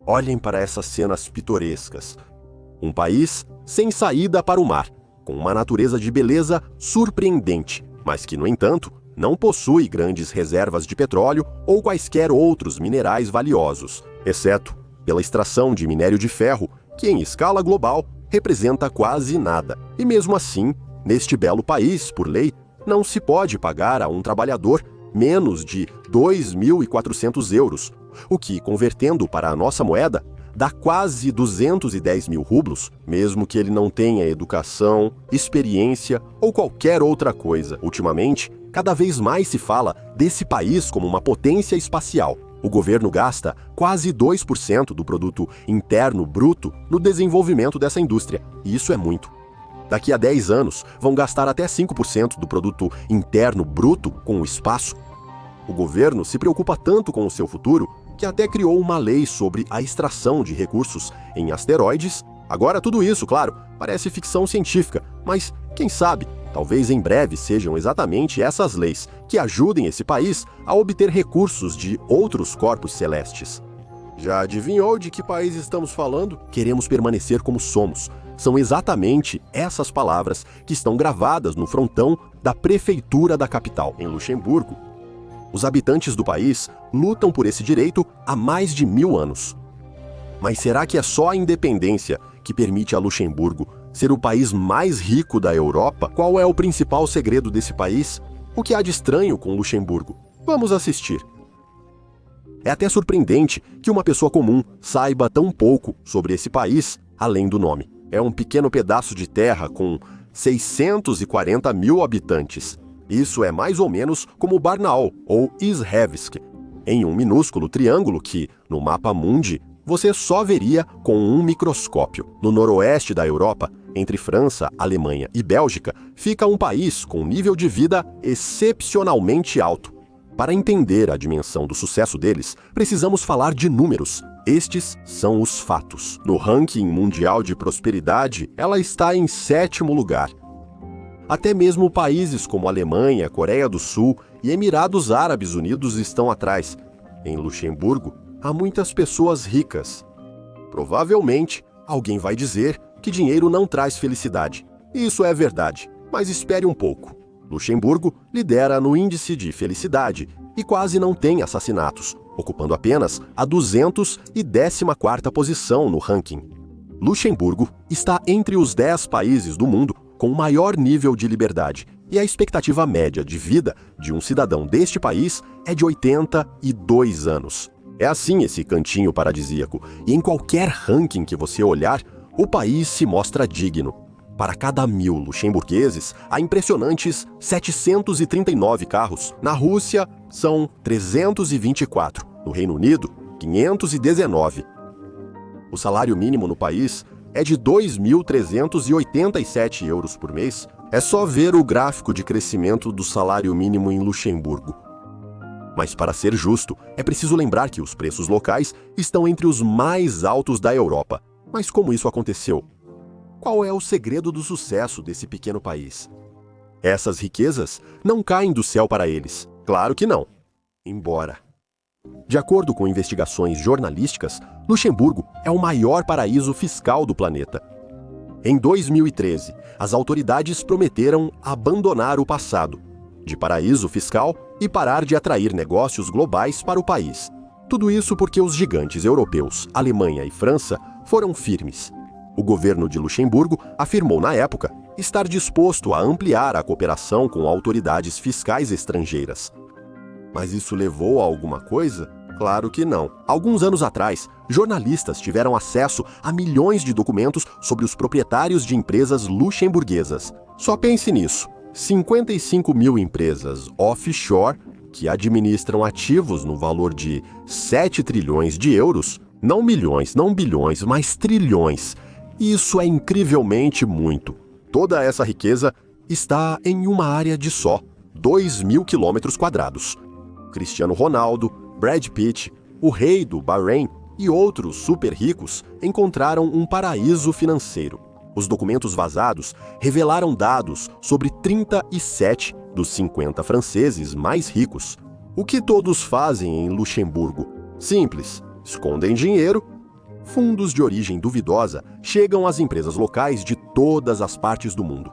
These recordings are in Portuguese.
Olhem para essas cenas pitorescas. Um país sem saída para o mar, com uma natureza de beleza surpreendente, mas que, no entanto, não possui grandes reservas de petróleo ou quaisquer outros minerais valiosos, exceto pela extração de minério de ferro, que em escala global representa quase nada. E mesmo assim, neste belo país, por lei, não se pode pagar a um trabalhador menos de 2.400 euros, o que, convertendo para a nossa moeda, dá quase 210 mil rublos, mesmo que ele não tenha educação, experiência ou qualquer outra coisa. Ultimamente, cada vez mais se fala desse país como uma potência espacial. O governo gasta quase 2% do produto interno bruto no desenvolvimento dessa indústria, e isso é muito. Daqui a 10 anos, vão gastar até 5% do produto interno bruto com o espaço. O governo se preocupa tanto com o seu futuro que até criou uma lei sobre a extração de recursos em asteroides. Agora tudo isso, claro, parece ficção científica, mas quem sabe, talvez em breve sejam exatamente essas leis que ajudem esse país a obter recursos de outros corpos celestes. Já adivinhou de que país estamos falando? Queremos permanecer como somos. São exatamente essas palavras que estão gravadas no frontão da prefeitura da capital, em Luxemburgo. Os habitantes do país lutam por esse direito há mais de 1000 anos. Mas será que é só a independência que permite a Luxemburgo ser o país mais rico da Europa? Qual é o principal segredo desse país? O que há de estranho com Luxemburgo? Vamos assistir. É até surpreendente que uma pessoa comum saiba tão pouco sobre esse país, além do nome. É um pequeno pedaço de terra com 640 mil habitantes. Isso é mais ou menos como Barnaul ou Izhevsk, em um minúsculo triângulo que, no mapa mundi, você só veria com um microscópio. No noroeste da Europa, entre França, Alemanha e Bélgica, fica um país com nível de vida excepcionalmente alto. Para entender a dimensão do sucesso deles, precisamos falar de números. Estes são os fatos. No ranking mundial de prosperidade, ela está em 7º lugar. Até mesmo países como Alemanha, Coreia do Sul e Emirados Árabes Unidos estão atrás. Em Luxemburgo, há muitas pessoas ricas. Provavelmente, alguém vai dizer que dinheiro não traz felicidade. Isso é verdade, mas espere um pouco. Luxemburgo lidera no índice de felicidade e quase não tem assassinatos, ocupando apenas a 214ª posição no ranking. Luxemburgo está entre os 10 países do mundo com o maior nível de liberdade, e a expectativa média de vida de um cidadão deste país é de 82 anos. É assim esse cantinho paradisíaco, e em qualquer ranking que você olhar, o país se mostra digno. Para cada 1000 luxemburgueses, há impressionantes 739 carros. Na Rússia, são 324. No Reino Unido, 519. O salário mínimo no país é de 2.387 euros por mês. É só ver o gráfico de crescimento do salário mínimo em Luxemburgo. Mas para ser justo, é preciso lembrar que os preços locais estão entre os mais altos da Europa. Mas como isso aconteceu? Qual é o segredo do sucesso desse pequeno país? Essas riquezas não caem do céu para eles. Claro que não. Embora. De acordo com investigações jornalísticas, Luxemburgo é o maior paraíso fiscal do planeta. Em 2013, as autoridades prometeram abandonar o passado de paraíso fiscal e parar de atrair negócios globais para o país. Tudo isso porque os gigantes europeus, Alemanha e França, foram firmes. O governo de Luxemburgo afirmou na época estar disposto a ampliar a cooperação com autoridades fiscais estrangeiras. Mas isso levou a alguma coisa? Claro que não. Alguns anos atrás, jornalistas tiveram acesso a milhões de documentos sobre os proprietários de empresas luxemburguesas. Só pense nisso. 55 mil empresas offshore que administram ativos no valor de 7 trilhões de euros, não milhões, não bilhões, mas trilhões. Isso é incrivelmente muito. Toda essa riqueza está em uma área de só 2.000 quilômetros quadrados. Cristiano Ronaldo, Brad Pitt, o rei do Bahrein e outros super ricos encontraram um paraíso financeiro. Os documentos vazados revelaram dados sobre 37 dos 50 franceses mais ricos. O que todos fazem em Luxemburgo? Simples: escondem dinheiro fundos de origem duvidosa chegam às empresas locais de todas as partes do mundo.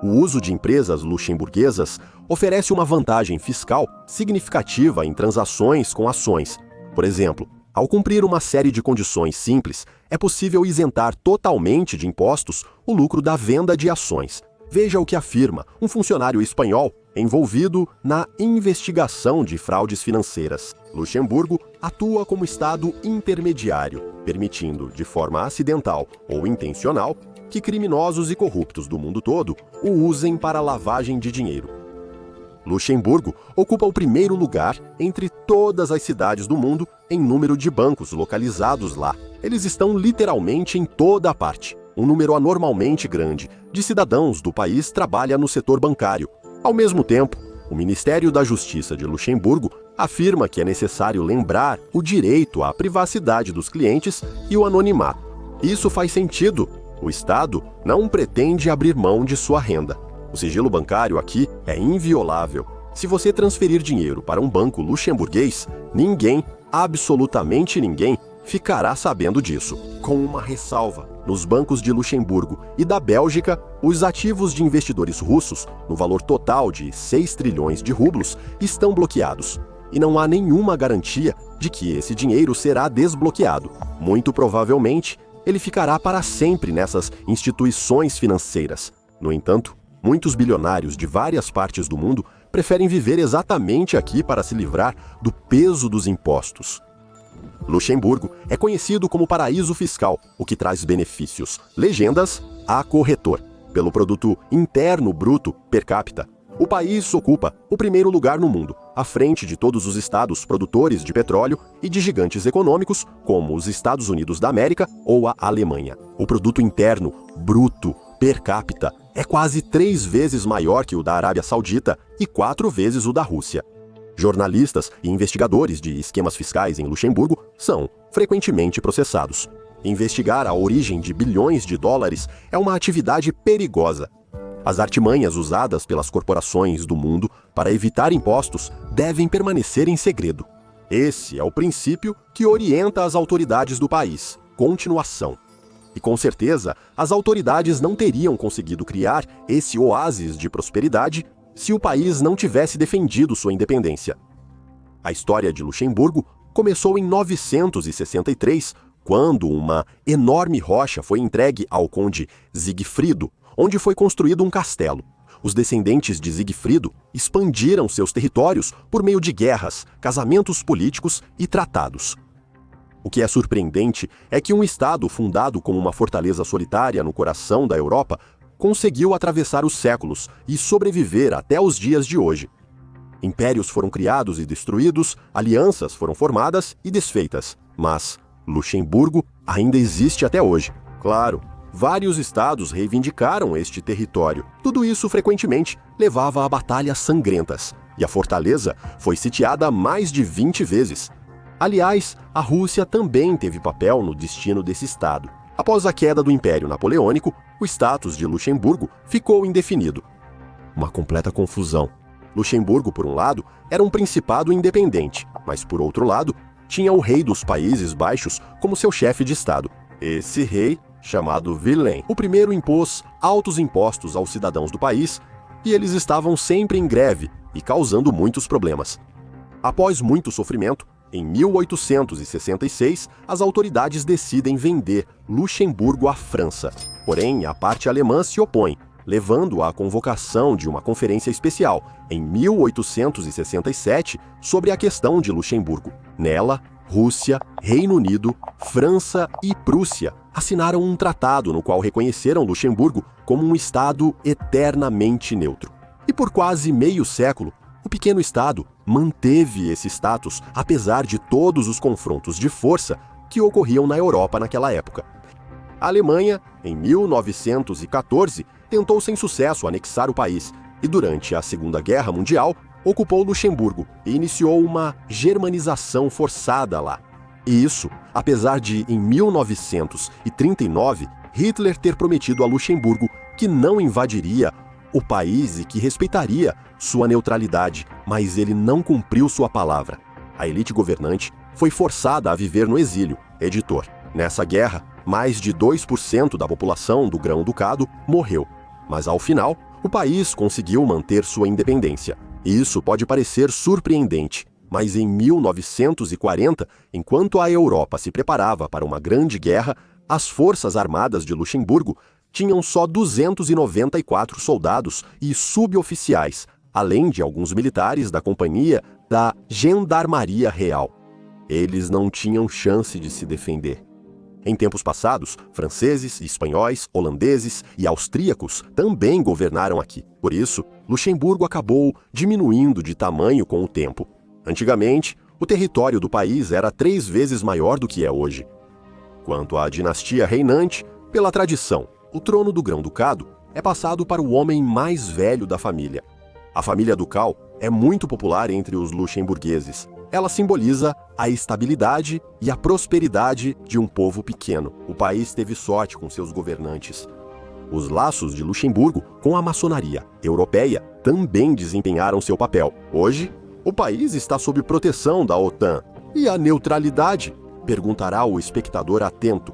O uso de empresas luxemburguesas oferece uma vantagem fiscal significativa em transações com ações. Por exemplo, ao cumprir uma série de condições simples, é possível isentar totalmente de impostos o lucro da venda de ações. Veja o que afirma um funcionário espanhol envolvido na investigação de fraudes financeiras. Luxemburgo atua como Estado intermediário, permitindo, de forma acidental ou intencional, que criminosos e corruptos do mundo todo o usem para lavagem de dinheiro. Luxemburgo ocupa o primeiro lugar entre todas as cidades do mundo em número de bancos localizados lá. Eles estão literalmente em toda a parte. Um número anormalmente grande de cidadãos do país trabalha no setor bancário. Ao mesmo tempo, o Ministério da Justiça de Luxemburgo afirma que é necessário lembrar o direito à privacidade dos clientes e o anonimato. Isso faz sentido. O Estado não pretende abrir mão de sua renda. O sigilo bancário aqui é inviolável. Se você transferir dinheiro para um banco luxemburguês, ninguém, absolutamente ninguém, ficará sabendo disso. Com uma ressalva: nos bancos de Luxemburgo e da Bélgica, os ativos de investidores russos, no valor total de 6 trilhões de rublos, estão bloqueados. E não há nenhuma garantia de que esse dinheiro será desbloqueado. Muito provavelmente, ele ficará para sempre nessas instituições financeiras. No entanto, muitos bilionários de várias partes do mundo preferem viver exatamente aqui para se livrar do peso dos impostos. Luxemburgo é conhecido como paraíso fiscal, o que traz benefícios. Legendas a corretor. Pelo produto interno bruto per capita, o país ocupa o primeiro lugar no mundo, à frente de todos os estados produtores de petróleo e de gigantes econômicos como os Estados Unidos da América ou a Alemanha. O produto interno bruto per capita é quase 3 vezes maior que o da Arábia Saudita e 4 vezes o da Rússia. Jornalistas e investigadores de esquemas fiscais em Luxemburgo são frequentemente processados. Investigar a origem de bilhões de dólares é uma atividade perigosa. As artimanhas usadas pelas corporações do mundo para evitar impostos devem permanecer em segredo. Esse é o princípio que orienta as autoridades do país: continuação. E com certeza, as autoridades não teriam conseguido criar esse oásis de prosperidade se o país não tivesse defendido sua independência. A história de Luxemburgo começou em 963, quando uma enorme rocha foi entregue ao conde Sigfrido, onde foi construído um castelo. Os descendentes de Sigfrido expandiram seus territórios por meio de guerras, casamentos políticos e tratados. O que é surpreendente é que um estado fundado como uma fortaleza solitária no coração da Europa conseguiu atravessar os séculos e sobreviver até os dias de hoje. Impérios foram criados e destruídos, alianças foram formadas e desfeitas, mas Luxemburgo ainda existe até hoje. Claro, vários estados reivindicaram este território. Tudo isso frequentemente levava a batalhas sangrentas, e a fortaleza foi sitiada mais de 20 vezes. Aliás, a Rússia também teve papel no destino desse estado. Após a queda do Império Napoleônico, o status de Luxemburgo ficou indefinido. Uma completa confusão. Luxemburgo, por um lado, era um principado independente, mas, por outro lado, tinha o rei dos Países Baixos como seu chefe de estado. Esse rei, chamado Wilhelm I, impôs altos impostos aos cidadãos do país e eles estavam sempre em greve e causando muitos problemas. Após muito sofrimento, em 1866, as autoridades decidem vender Luxemburgo à França. Porém, a parte alemã se opõe, levando à convocação de uma conferência especial, em 1867, sobre a questão de Luxemburgo. Nela, Rússia, Reino Unido, França e Prússia assinaram um tratado no qual reconheceram Luxemburgo como um estado eternamente neutro. E por quase meio século, o pequeno estado manteve esse status apesar de todos os confrontos de força que ocorriam na Europa naquela época. A Alemanha, em 1914, tentou sem sucesso anexar o país e, durante a Segunda Guerra Mundial, ocupou Luxemburgo e iniciou uma germanização forçada lá. E isso, apesar de, em 1939, Hitler ter prometido a Luxemburgo que não invadiria o país e que respeitaria sua neutralidade, mas ele não cumpriu sua palavra. A elite governante foi forçada a viver no exílio. Editor. Nessa guerra, mais de 2% da população do Grão-Ducado morreu, mas ao final, o país conseguiu manter sua independência. Isso pode parecer surpreendente, mas em 1940, enquanto a Europa se preparava para uma grande guerra, as Forças Armadas de Luxemburgo tinham só 294 soldados e suboficiais, além de alguns militares da companhia da Gendarmaria Real. Eles não tinham chance de se defender. Em tempos passados, franceses, espanhóis, holandeses e austríacos também governaram aqui. Por isso, Luxemburgo acabou diminuindo de tamanho com o tempo. Antigamente, o território do país era 3 vezes maior do que é hoje. Quanto à dinastia reinante, pela tradição, o trono do Grão-Ducado é passado para o homem mais velho da família. A família ducal é muito popular entre os luxemburgueses. Ela simboliza a estabilidade e a prosperidade de um povo pequeno. O país teve sorte com seus governantes. Os laços de Luxemburgo com a maçonaria europeia também desempenharam seu papel. Hoje, o país está sob proteção da OTAN. E a neutralidade? Perguntará o espectador atento.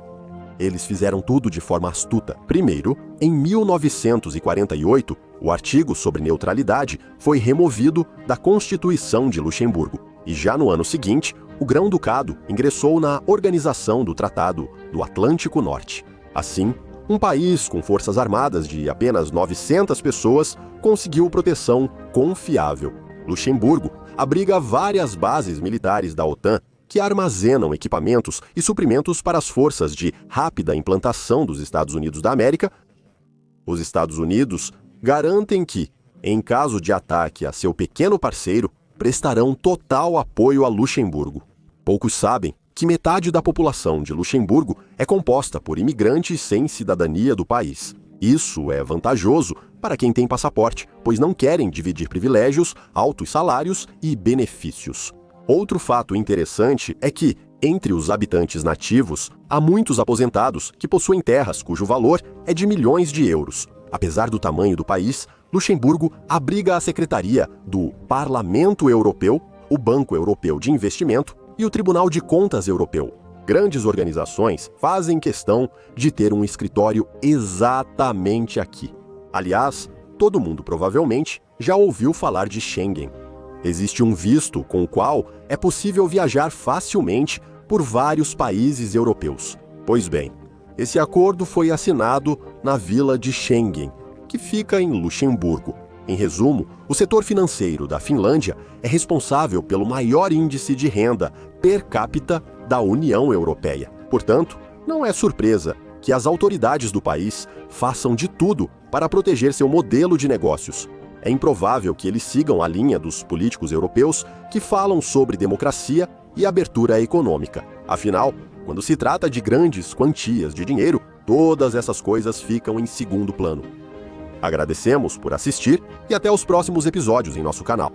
Eles fizeram tudo de forma astuta. Primeiro, em 1948, o artigo sobre neutralidade foi removido da Constituição de Luxemburgo. E já no ano seguinte, o Grão-Ducado ingressou na Organização do Tratado do Atlântico Norte. Assim, um país com forças armadas de apenas 900 pessoas conseguiu proteção confiável. Luxemburgo abriga várias bases militares da OTAN que armazenam equipamentos e suprimentos para as forças de rápida implantação dos Estados Unidos da América. Os Estados Unidos garantem que, em caso de ataque a seu pequeno parceiro, prestarão total apoio a Luxemburgo. Poucos sabem que metade da população de Luxemburgo é composta por imigrantes sem cidadania do país. Isso é vantajoso para quem tem passaporte, pois não querem dividir privilégios, altos salários e benefícios. Outro fato interessante é que, entre os habitantes nativos, há muitos aposentados que possuem terras cujo valor é de milhões de euros. Apesar do tamanho do país, Luxemburgo abriga a Secretaria do Parlamento Europeu, o Banco Europeu de Investimento e o Tribunal de Contas Europeu. Grandes organizações fazem questão de ter um escritório exatamente aqui. Aliás, todo mundo provavelmente já ouviu falar de Schengen. Existe um visto com o qual é possível viajar facilmente por vários países europeus. Pois bem, esse acordo foi assinado na Vila de Schengen, que fica em Luxemburgo. Em resumo, o setor financeiro da Finlândia é responsável pelo maior índice de renda per capita da União Europeia. Portanto, não é surpresa que as autoridades do país façam de tudo para proteger seu modelo de negócios. É improvável que eles sigam a linha dos políticos europeus que falam sobre democracia e abertura econômica. Afinal, quando se trata de grandes quantias de dinheiro, todas essas coisas ficam em segundo plano. Agradecemos por assistir e até os próximos episódios em nosso canal.